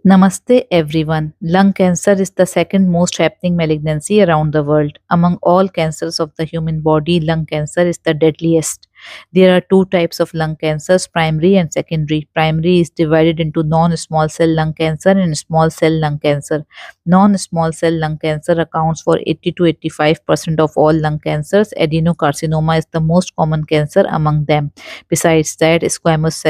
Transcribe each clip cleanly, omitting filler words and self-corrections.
Namaste everyone. Lung cancer is the second most happening malignancy around the world. Among all cancers of the human body, lung cancer is the deadliest. There are two types of lung cancers, primary and secondary. Primary is divided into non-small cell lung cancer and small cell lung cancer. Non-small cell lung cancer accounts for 80 to 85% of all lung cancers. Adenocarcinoma is the most common cancer among them. Besides that, squamous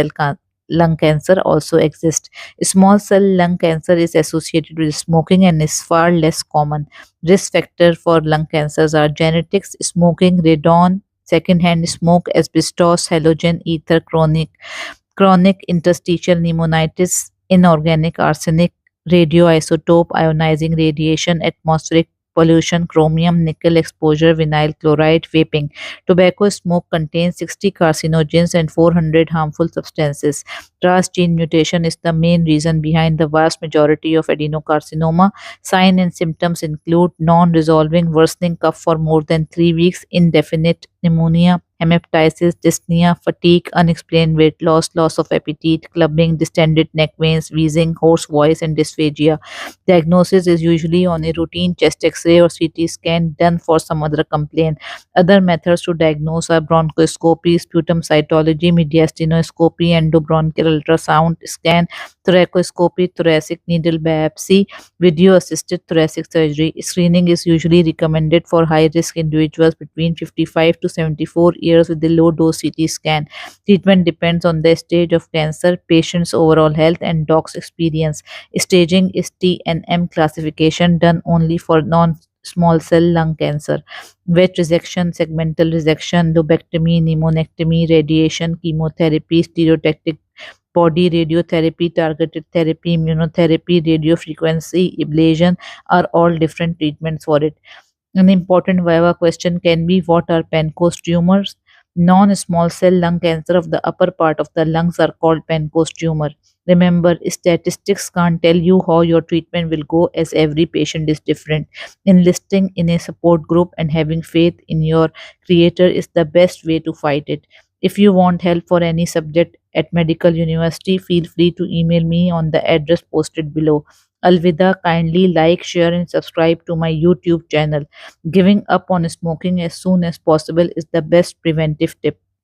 lung cancer also exists. Small cell lung cancer is associated with smoking and is far less common. Risk factors for lung cancers are genetics, smoking, radon, secondhand smoke, asbestos, halogen ether, chronic interstitial pneumonitis, inorganic arsenic, radioisotope, ionizing radiation, atmospheric pollution, chromium, nickel exposure, vinyl chloride, vaping. Tobacco smoke contains 60 carcinogens and 400 harmful substances. RAS gene mutation is the main reason behind the vast majority of adenocarcinoma. Signs and symptoms include non resolving worsening cough for more than 3 weeks, indefinite pneumonia, hemoptysis, dyspnea, fatigue, unexplained weight loss, loss of appetite, clubbing, distended neck veins, wheezing, hoarse voice, and dysphagia. Diagnosis is usually on a routine chest X-ray or CT scan done for some other complaint. Other methods to diagnose are bronchoscopy, sputum cytology, mediastinoscopy, endobronchial ultrasound scan, thoracoscopy, thoracic needle biopsy, video assisted thoracic surgery. Screening is usually recommended for high risk individuals between 55 to 74 years with a low dose CT scan. Treatment depends on the stage of cancer, patient's overall health, and doc's experience. Staging is T and M classification done only for non small cell lung cancer. Wet resection, segmental resection, lobectomy, pneumonectomy, radiation, chemotherapy, stereotactic body radiotherapy, targeted therapy, immunotherapy, radiofrequency ablation are all different treatments for it. An important Viva question can be, what are Pancoast tumors? Non small cell lung cancer of the upper part of the lungs are called Pancoast tumor. Remember, statistics can't tell you how your treatment will go as every patient is different. Enlisting in a support group and having faith in your creator is the best way to fight it. If you want help for any subject at medical university, feel free to email me on the address posted below. Alvida, kindly like, share, and subscribe to my YouTube channel. Giving up on smoking as soon as possible is the best preventive tip.